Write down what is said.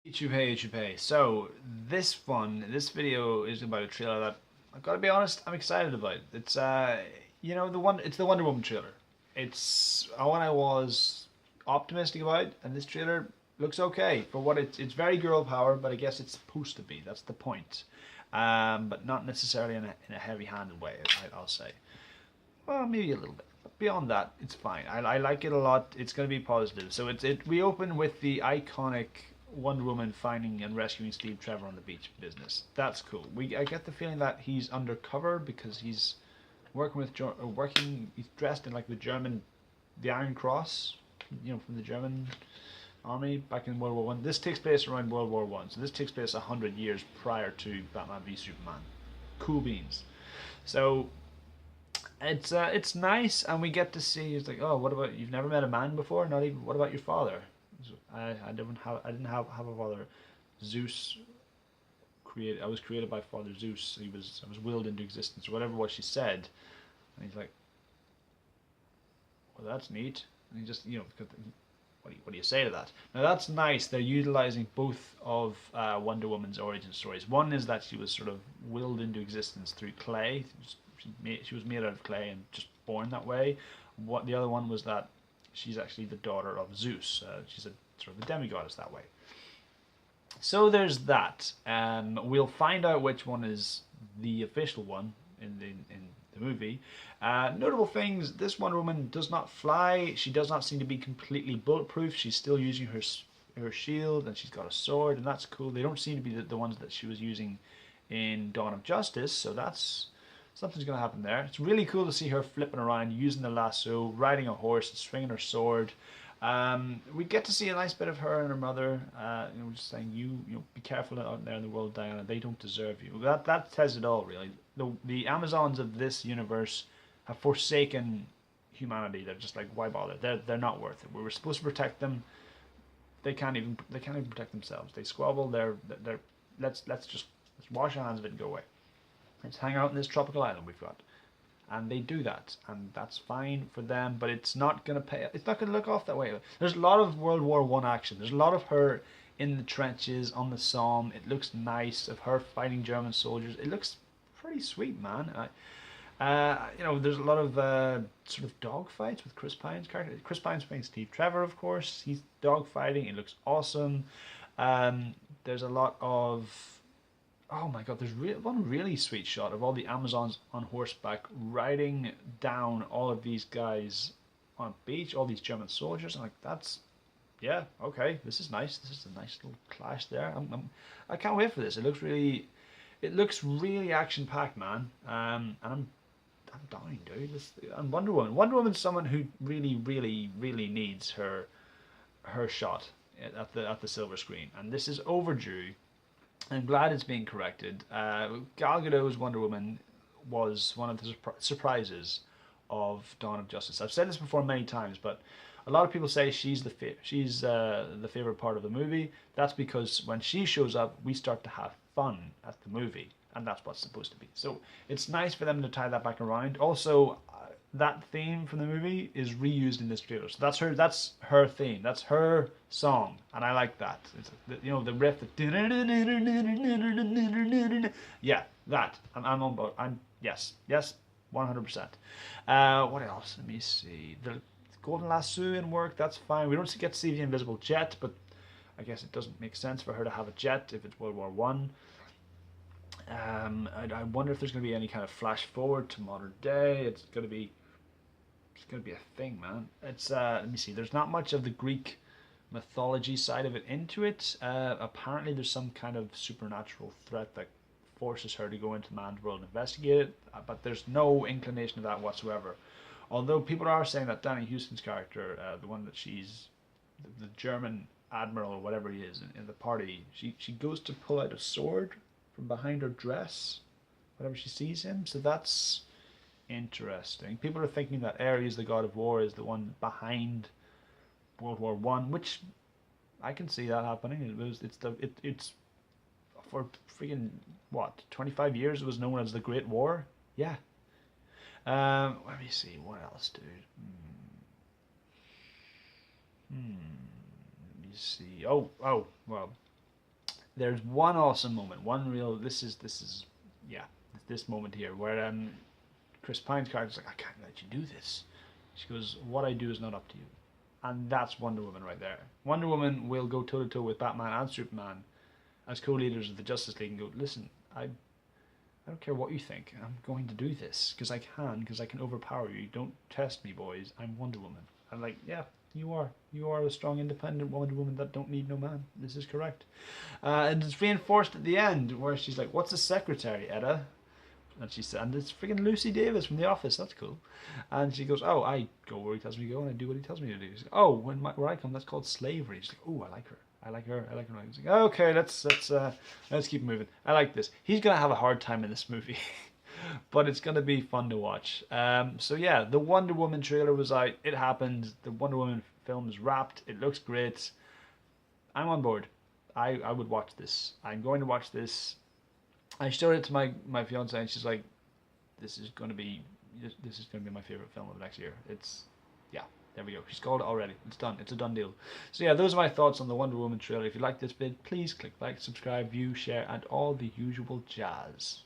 YouTube, hey. So this video is about a trailer that I've got to be honest, I'm excited about. It's it's the Wonder Woman trailer. It's one I was optimistic about, and this trailer looks okay for what it's very girl power, but I guess it's supposed to be. That's the point, but not necessarily in a heavy-handed way. I'll say. Well, maybe a little bit. But beyond that, it's fine. I like it a lot. It's going to be positive. So we open with the iconic Wonder Woman finding and rescuing Steve Trevor on the beach business. That's cool. I get the feeling that he's undercover because he's working. He's dressed in like the Iron Cross, from the German army back in World War One. This takes place around World War One, so this takes place 100 years prior to Batman v Superman. Cool beans. So it's nice, and we get to see. It's like, oh, what about you've never met a man before? Not even. What about your father? I didn't have a father. Zeus created. I was created by Father Zeus. I was willed into existence, or whatever what she said. And he's like, well, that's neat. And he just what do you say to that? Now that's nice. They're utilizing both of Wonder Woman's origin stories. One is that she was sort of willed into existence through clay. She was made out of clay and just born that way. What the other one was that she's actually the daughter of Zeus. She's a sort of a demigoddess that way. So there's that. We'll find out which one is the official one in the movie. Notable things: this Wonder Woman does not fly. She does not seem to be completely bulletproof. She's still using her shield, and she's got a sword, and that's cool. They don't seem to be the ones that she was using in Dawn of Justice, so that's something's going to happen there. It's really cool to see her flipping around, using the lasso, riding a horse, swinging her sword. We get to see a nice bit of her and her mother. Just saying, be careful out there in the world, Diana. They don't deserve you. That says it all, really. The Amazons of this universe have forsaken humanity. They're just like, why bother? They're not worth it. We were supposed to protect them. They can't even protect themselves. They squabble. Let's wash our hands of it and go away. Let's hang out in this tropical island we've got. And they do that, and that's fine for them, but it's not going to pay. It's not going to look off that way. There's a lot of World War One action. There's a lot of her in the trenches on the Somme. It looks nice, of her fighting German soldiers. It looks pretty sweet, man. There's a lot of sort of dog fights with Chris Pine's character. Chris Pine's playing Steve Trevor, of course. He's dog fighting. It looks awesome. There's a lot of oh my god, there's one really sweet shot of all the Amazons on horseback riding down all of these guys on a beach, all these German soldiers. I'm like, yeah, okay, this is nice. This is a nice little clash there. I can't wait for this. It looks really action packed, man. And I'm dying, dude. And Wonder Woman's someone who really, really, really needs her shot at the silver screen, and this is overdue. I'm glad it's being corrected. Gal Gadot's Wonder Woman was one of the surprises of Dawn of Justice. I've said this before many times, but a lot of people say she's the favorite part of the movie. That's because when she shows up, we start to have fun at the movie, and that's what's supposed to be. So it's nice for them to tie that back around. Also, that theme from the movie is reused in this trailer. So that's her theme. That's her song, and I like that. It's the riff. Yeah, that. I'm on board. Yes, 100%. What else? Let me see. The Golden Lasso in work. That's fine. We don't get to see the invisible jet, but I guess it doesn't make sense for her to have a jet if it's World War One. I wonder if there's going to be any kind of flash forward to modern day. It's going to be a thing, man. It's let me see. There's not much of the Greek mythology side of it into it. Apparently, there's some kind of supernatural threat that forces her to go into man's world and investigate it. But there's no inclination of that whatsoever. Although people are saying that Danny Houston's character, the one that she's the German admiral or whatever he is in the party, she goes to pull out a sword from behind her dress whenever she sees him. So that's interesting. People are thinking that Ares, the god of war, is the one behind World War One, which I can see that happening. It's for freaking what 25 years it was known as the Great War. Yeah. Let me see what else, dude. Let me see. Oh well. there's one awesome moment, one real. Yeah, this moment here where Chris Pine's character's like, I can't let you do this. She goes, what I do is not up to you. And that's Wonder Woman right there. Wonder Woman will go toe to toe with Batman and Superman as co-leaders of the Justice League and go, listen, I don't care what you think. I'm going to do this because I can overpower you. Don't test me, boys. I'm Wonder Woman. I'm like, yeah, you are. You are a strong, independent Wonder Woman that don't need no man. This is correct. And it's reinforced at the end where she's like, what's a secretary, Etta? And she said, and it's freaking Lucy Davis from The Office. That's cool. And she goes, oh, I go where he tells me to go and I do what he tells me to do. She's like, oh, where I come, that's called slavery. She's like, oh, I like her. I like her. I like her. He's like, okay, let's keep moving. I like this. He's gonna have a hard time in this movie, but it's gonna be fun to watch. So yeah, the Wonder Woman trailer was out. It happened. The Wonder Woman film is wrapped. It looks great. I'm on board. I would watch this. I'm going to watch this. I showed it to my fiance, and she's like, "This is gonna be my favorite film of next year." It's yeah. There we go. She's called it already. It's done. It's a done deal. So yeah, those are my thoughts on the Wonder Woman trailer. If you like this vid, please click like, subscribe, view, share, and all the usual jazz.